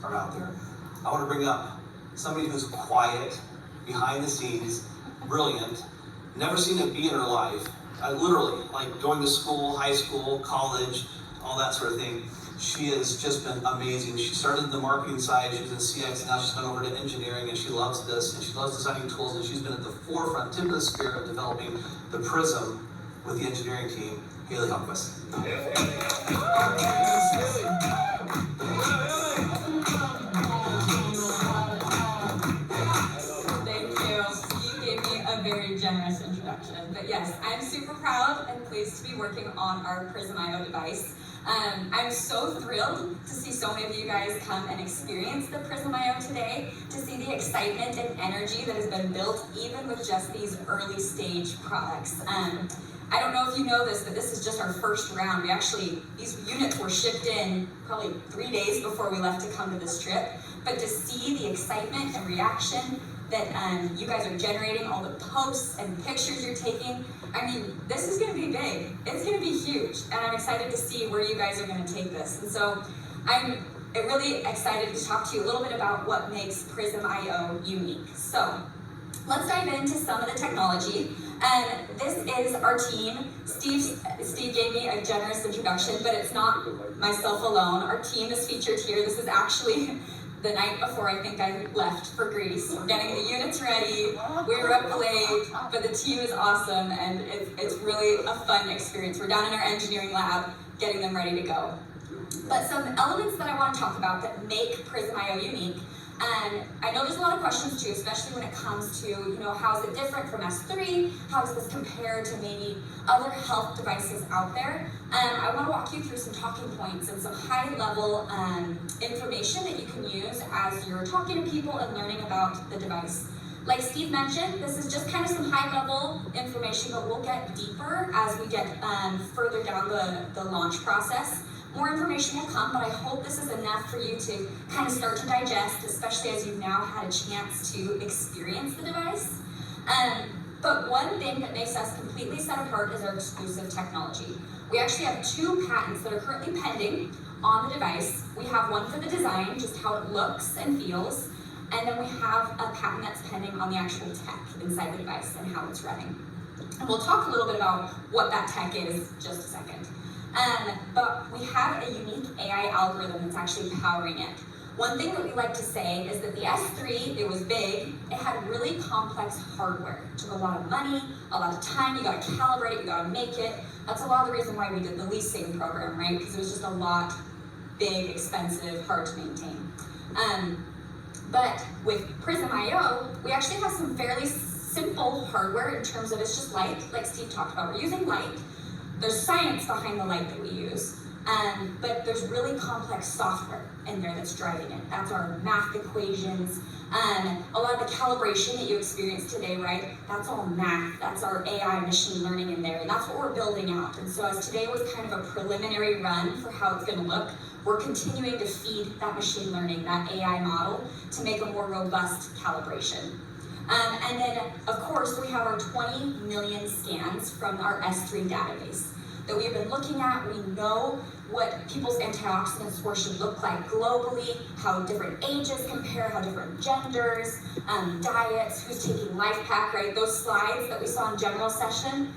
are out there. I want to bring up somebody who's quiet, behind the scenes, brilliant, never seen a bee in her life. Literally, like going to school, high school, college, all that sort of thing. She has just been amazing. She started the marketing side, she was in CX, now she's gone over to engineering, and she loves this, and she loves designing tools, and she's been at the forefront, tip of the spear of developing the Prism with the engineering team. Haley Hopquist. Thank you. You gave me a very generous introduction. But yes, I'm super proud and pleased to be working on our prismio device. I'm so thrilled to see so many of you guys come and experience the prismio today, to see the excitement and energy that has been built even with just these early stage products. I don't know if you know this, but this is just our first round. These units were shipped in probably 3 days before we left to come to this trip. But to see the excitement and reaction that you guys are generating, all the posts and pictures you're taking, I mean, this is gonna be big. It's gonna be huge. And I'm excited to see where you guys are gonna take this. And so I'm really excited to talk to you a little bit about what makes prismio unique. So let's dive into some of the technology. This is our team. Steve gave me a generous introduction, but it's not myself alone. Our team is featured here. This is actually the night before I think I left for Greece. We're getting the units ready. We were up late, but the team is awesome, and it's really a fun experience. We're down in our engineering lab getting them ready to go. But some elements that I want to talk about that make prismio unique. And I know there's a lot of questions too, especially when it comes to, how is it different from S3? How does this compare to maybe other health devices out there? I want to walk you through some talking points and some high-level information that you can use as you're talking to people and learning about the device. Like Steve mentioned, this is just kind of some high-level information, but we'll get deeper as we get further down the launch process. More information will come, but I hope this is enough for you to kind of start to digest, especially as you've now had a chance to experience the device. But one thing that makes us completely set apart is our exclusive technology. We actually have 2 patents that are currently pending on the device. We have one for the design, just how it looks and feels, and then we have a patent that's pending on the actual tech inside the device and how it's running. And we'll talk a little bit about what that tech is in just a second. But we have a unique AI algorithm that's actually powering it. One thing that we like to say is that the S3, it was big, it had really complex hardware. It took a lot of money, a lot of time, you gotta calibrate it, you gotta make it. That's a lot of the reason why we did the leasing program, right? Because it was just a lot big, expensive, hard to maintain. But with prismio, we actually have some fairly simple hardware in terms of it's just light, like Steve talked about. We're using light. There's science behind the light that we use, but there's really complex software in there that's driving it. That's our math equations, a lot of the calibration that you experience today, right? That's all math, that's our AI machine learning in there, and that's what we're building out. And so as today was kind of a preliminary run for how it's gonna look, we're continuing to feed that machine learning, that AI model, to make a more robust calibration. And then, of course, we have our 20 million scans from our S3 database that we've been looking at. We know what people's antioxidant score should look like globally, how different ages compare, how different genders, diets, who's taking LifePak, right? Those slides that we saw in general session,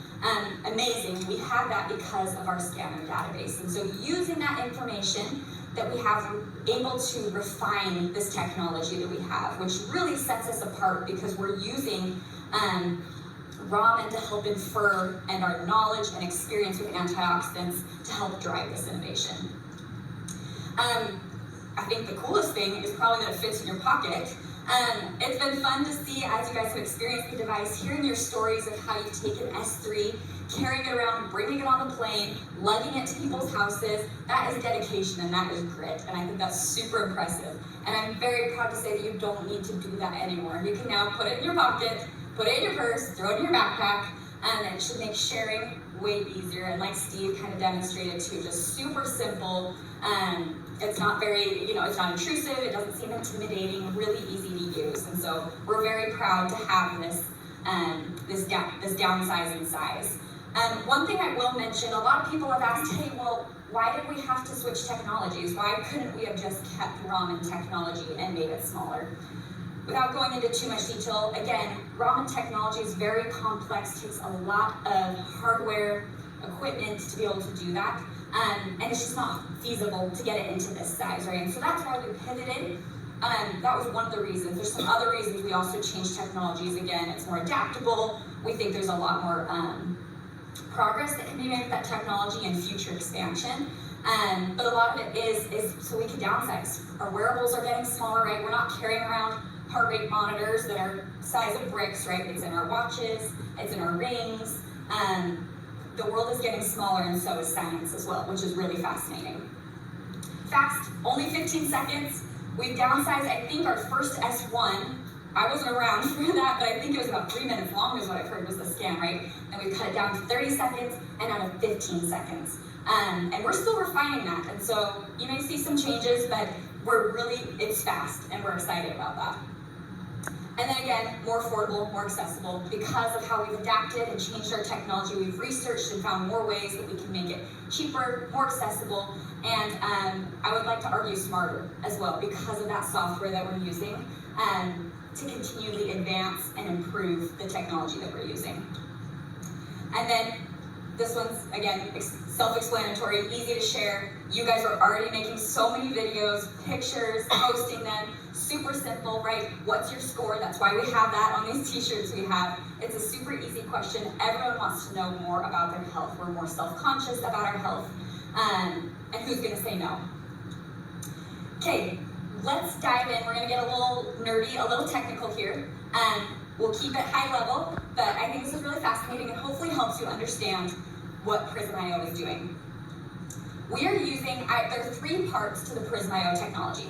amazing. We have that because of our scanner database. And so using that information that we have, able to refine this technology that we have, which really sets us apart because we're using Raman to help infer and our knowledge and experience with antioxidants to help drive this innovation. I think the coolest thing is probably that it fits in your pocket. It's been fun to see, as you guys have experienced the device, hearing your stories of how you've taken S3, carrying it around, bringing it on the plane, lugging it to people's houses. That is dedication and that is grit, and I think that's super impressive. And I'm very proud to say that you don't need to do that anymore. You can now put it in your pocket, put it in your purse, throw it in your backpack, and it should make sharing way easier. And like Steve kind of demonstrated too, just super simple. It's not very, it's not intrusive, it doesn't seem intimidating, really easy to use. And so we're very proud to have this downsizing size. One thing I will mention, a lot of people have asked, hey, well, why did we have to switch technologies? Why couldn't we have just kept Raman technology and made it smaller? Without going into too much detail, again, Raman technology is very complex, takes a lot of hardware, equipment to be able to do that, and it's just not feasible to get it into this size, right? And so that's why we pivoted. That was one of the reasons. There's some other reasons we also changed technologies. Again, it's more adaptable. We think there's a lot more progress that can be made with that technology and future expansion. But a lot of it is so we can downsize. Our wearables are getting smaller, right? We're not carrying around heart rate monitors that are size of bricks, right? It's in our watches, it's in our rings. The world is getting smaller, and so is science as well, which is really fascinating. Fast, only 15 seconds. We've downsized, I think, our first S1. I wasn't around for that, but I think it was about 3 minutes long is what I've heard was the scan, right? And we cut it down to 30 seconds and down to 15 seconds. And we're still refining that. And so you may see some changes, but it's fast, and we're excited about that. And then again, more affordable, more accessible. Because of how we've adapted and changed our technology, we've researched and found more ways that we can make it cheaper, more accessible, and I would like to argue smarter as well because of that software that we're using to continually advance and improve the technology that we're using. And then this one's, again, self-explanatory, easy to share. You guys are already making so many videos, pictures, posting them, super simple, right? What's your score? That's why we have that on these t-shirts we have. It's a super easy question. Everyone wants to know more about their health. We're more self-conscious about our health. And who's gonna say no? Okay, let's dive in. We're gonna get a little nerdy, a little technical here. We'll keep it high level, but I think this is really fascinating and hopefully helps you understand what prismio is doing. We are using, there are 3 parts to the prismio technology.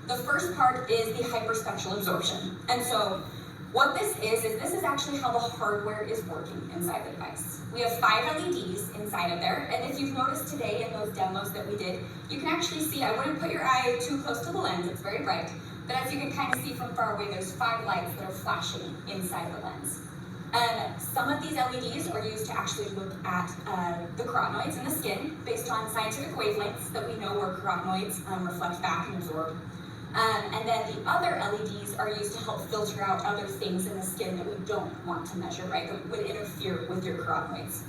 The first part is the hyperspectral absorption. And so what this is actually how the hardware is working inside the device. We have 5 LEDs inside of there, and if you've noticed today in those demos that we did, you can actually see, I wouldn't put your eye too close to the lens, it's very bright, but as you can kind of see from far away, there's 5 lights that are flashing inside the lens. Some of these LEDs are used to actually look at the carotenoids in the skin based on scientific wavelengths that we know where carotenoids reflect back and absorb. And then the other LEDs are used to help filter out other things in the skin that we don't want to measure, right, that would interfere with your carotenoids.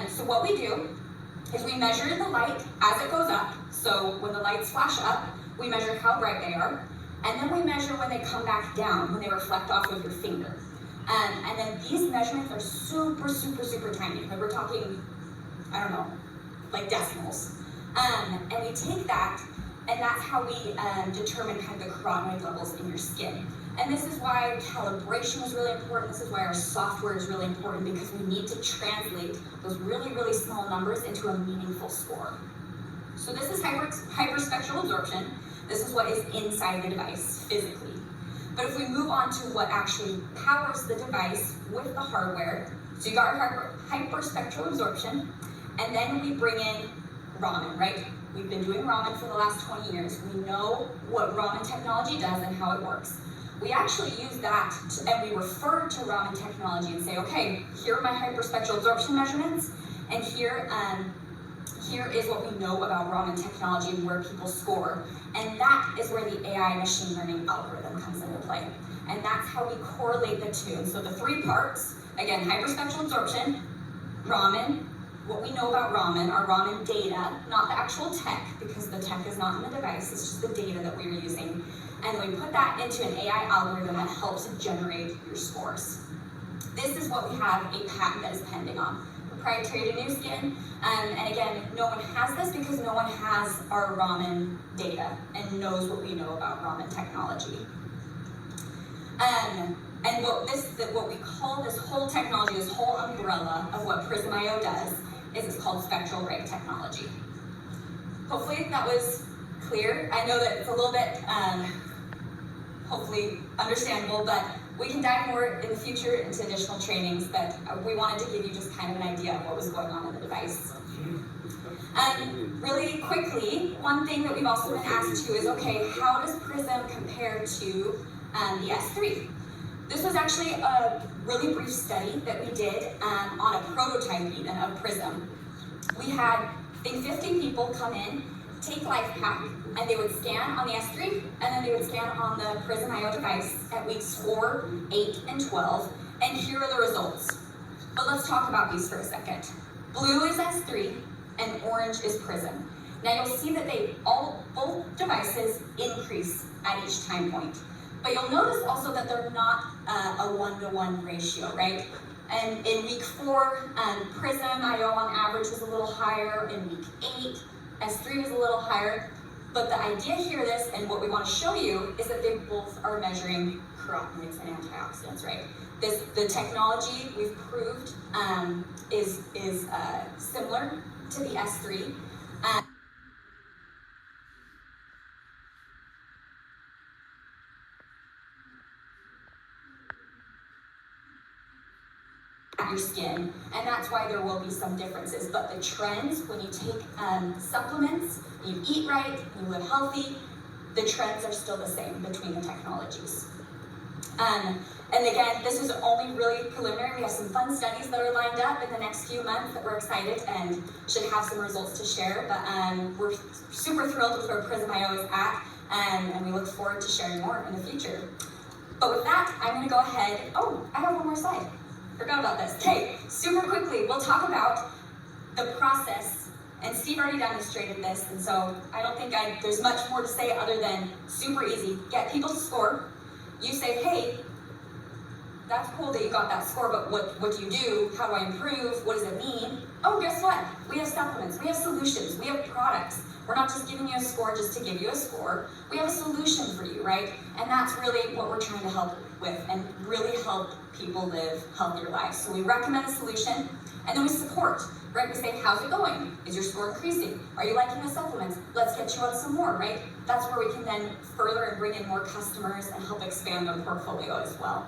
So what we do is we measure the light as it goes up. So when the lights flash up, we measure how bright they are. And then we measure when they come back down, when they reflect off of your finger. And then these measurements are super, super, super tiny. Like we're talking, I don't know, like decimals. And we take that, and that's how we determine kind of the carotenoid levels in your skin. And this is why calibration is really important. This is why our software is really important, because we need to translate those really, really small numbers into a meaningful score. So this is hyperspectral absorption. This is what is inside the device physically. But if we move on to what actually powers the device with the hardware, so you got our hyperspectral absorption, and then we bring in Raman, right? We've been doing Raman for the last 20 years. We know what Raman technology does and how it works. We actually use that, and we refer to Raman technology and say, okay, here are my hyperspectral absorption measurements, and here is what we know about Raman technology and where people score. And that is where the AI machine learning algorithm comes into play. And that's how we correlate the two. So the 3 parts, again, hyperspectral absorption, Raman, what we know about Raman, our Raman data, not the actual tech, because the tech is not in the device, it's just the data that we're using. And then we put that into an AI algorithm that helps generate your scores. This is what we have a patent that is pending on. Proprietary to Nu Skin, and again, no one has this because no one has our Raman data and knows what we know about Raman technology. And what we call this whole technology, this whole umbrella of what prismio does, is it's called spectral ray technology. Hopefully that was clear. I know that it's a little bit, hopefully understandable, but we can dive more in the future into additional trainings, but we wanted to give you just kind of an idea of what was going on in the device. Really quickly, one thing that we've also been asked to is, okay, how does Prism compare to the S3? This was actually a really brief study that we did on a prototype even of Prism. We had think 50 people come in, take life pack, and they would scan on the S3, and then they would scan on the prismio device at weeks 4, 8, and 12, and here are the results. But let's talk about these for a second. Blue is S3, and orange is Prism. Now you'll see that both devices increase at each time point. But you'll notice also that they're not a 1-to-1 ratio, right? And in week 4, prismio on average was a little higher. In week 8, S3 was a little higher. But the idea here is, and what we want to show you, is that they both are measuring carotenoids and antioxidants, right? The technology we've proved is similar to the S3. Your skin, and that's why there will be some differences. But the trends, when you take supplements, you eat right, you live healthy, the trends are still the same between the technologies. And again, this is only really preliminary. We have some fun studies that are lined up in the next few months that we're excited and should have some results to share. But we're super thrilled with where prismio is at, and we look forward to sharing more in the future. But with that, I'm going to go ahead. Oh, I have one more slide. Forgot about this. Okay, super quickly, we'll talk about the process. And Steve already demonstrated this, and so I don't think there's much more to say other than super easy. Get people to score. You say, hey, that's cool that you got that score, but what do you do? How do I improve? What does it mean? Oh, guess what? We have supplements, we have solutions, we have products. We're not just giving you a score just to give you a score. We have a solution for you, right? And that's really what we're trying to help with and really help people live healthier lives. So we recommend a solution, and then we support, right? We say, how's it going? Is your score increasing? Are you liking the supplements? Let's get you on some more, right? That's where we can then further and bring in more customers and help expand our portfolio as well.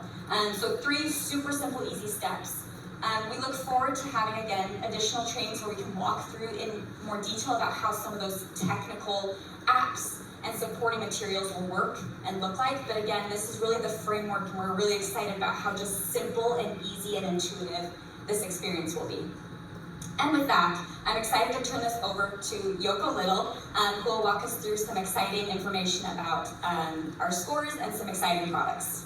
So 3 super simple, easy steps. We look forward to having, again, additional trainings where we can walk through in more detail about how some of those technical apps and supporting materials will work and look like. But again, this is really the framework, and we're really excited about how just simple and easy and intuitive this experience will be. And with that, I'm excited to turn this over to Yoko Little, who will walk us through some exciting information about our scores and some exciting products.